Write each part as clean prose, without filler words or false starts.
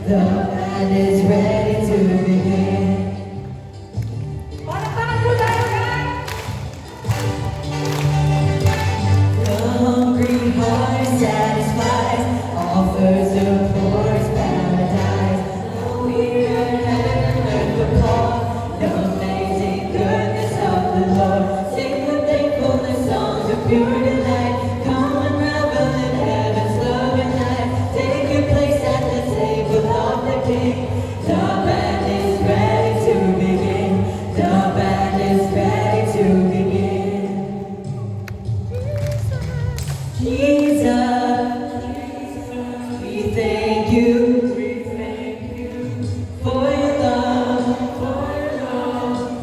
The band is ready to begin. The hungry heart satisfies, offers the poor's paradise. Oh, we heard the call, the amazing goodness of the Lord. Sing with thankfulness songs of pure delight. Come and revel in heaven's love and light. Take your place at the table of the King. The band is ready to begin. The band is ready to begin. Jesus, we thank you for your love,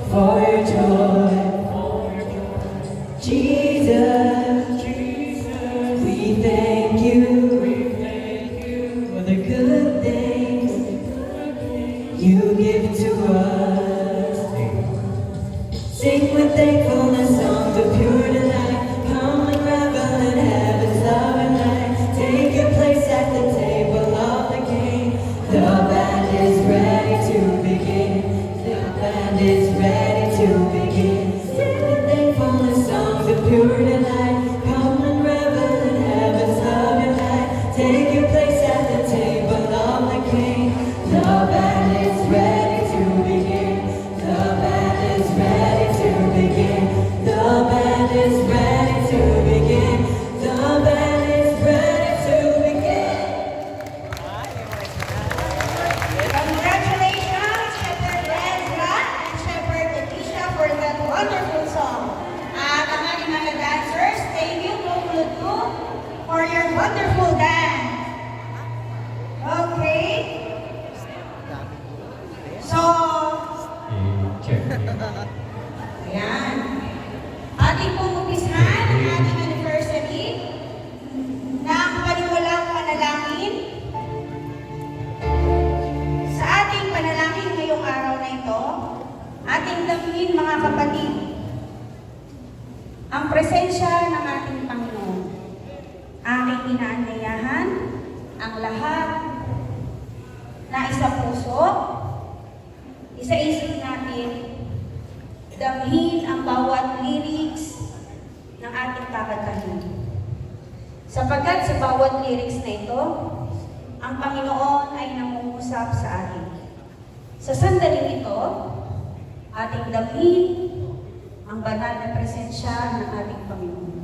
for your joy. Jesus, we thank you for the good things you give to us. Sing with thankfulness songs of pure delight. Come and revel in heaven's love and light. Take your place at the table of the King. The band is ready to begin. The band is ready to begin. Sing with thankfulness songs of pure delight. Come and revel in heaven's love and light. Take your place at the table of the King. The band is ready to begin. The band is ready to begin. The band is ready to begin. The band is ready to begin. Congratulations, Shepherd Ezra and Shepherd Leticia for that wonderful song. At ang ating mga dancers, thank you for your wonderful dance. Okay. So, ayan. Ating pong umpisahan ang ating anniversary ng paniwalang panalangin. Sa ating panalangin ngayong araw na ito, ating damhin mga kapatid, ang presensya ng ating Panginoon. Aking inaanyayahan ang lahat na isa puso, isa-isip natin, damhin ang bawat lyrics ng ating kakantahin. Sapagkat sa bawat lyrics na ito, ang Panginoon ay nangungusap sa atin. Sa sandaling ito, ating damhin ang banal na presensya ng ating Panginoon.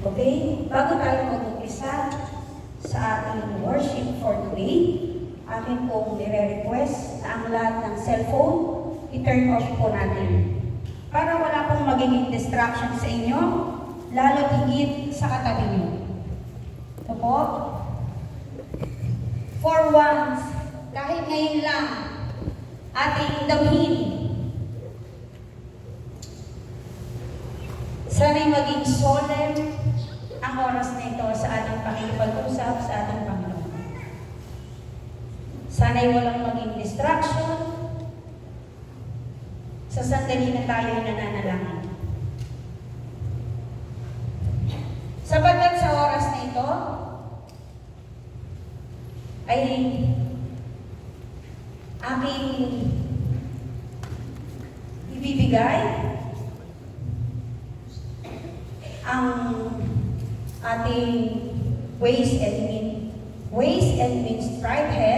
Okay? Bago tayo mag-umpisa sa ating worship for today, akin pong nire-request na ang lahat ng cellphone, i-turn off po natin. Para wala pong magiging distraction sa inyo, lalo higit sa katabi niyo. Ito po. For once, kahit ngayon lang, ating damhin. Sana'y maging solemn ang oras na ito sa ating pakikipag-usap sa ating Panginoon. Sana'y walang maging distraction sa sandali na tayo'y nananalangin. Sapagkat sa oras na ito, ay aking ibibigay ang ating waist and means right head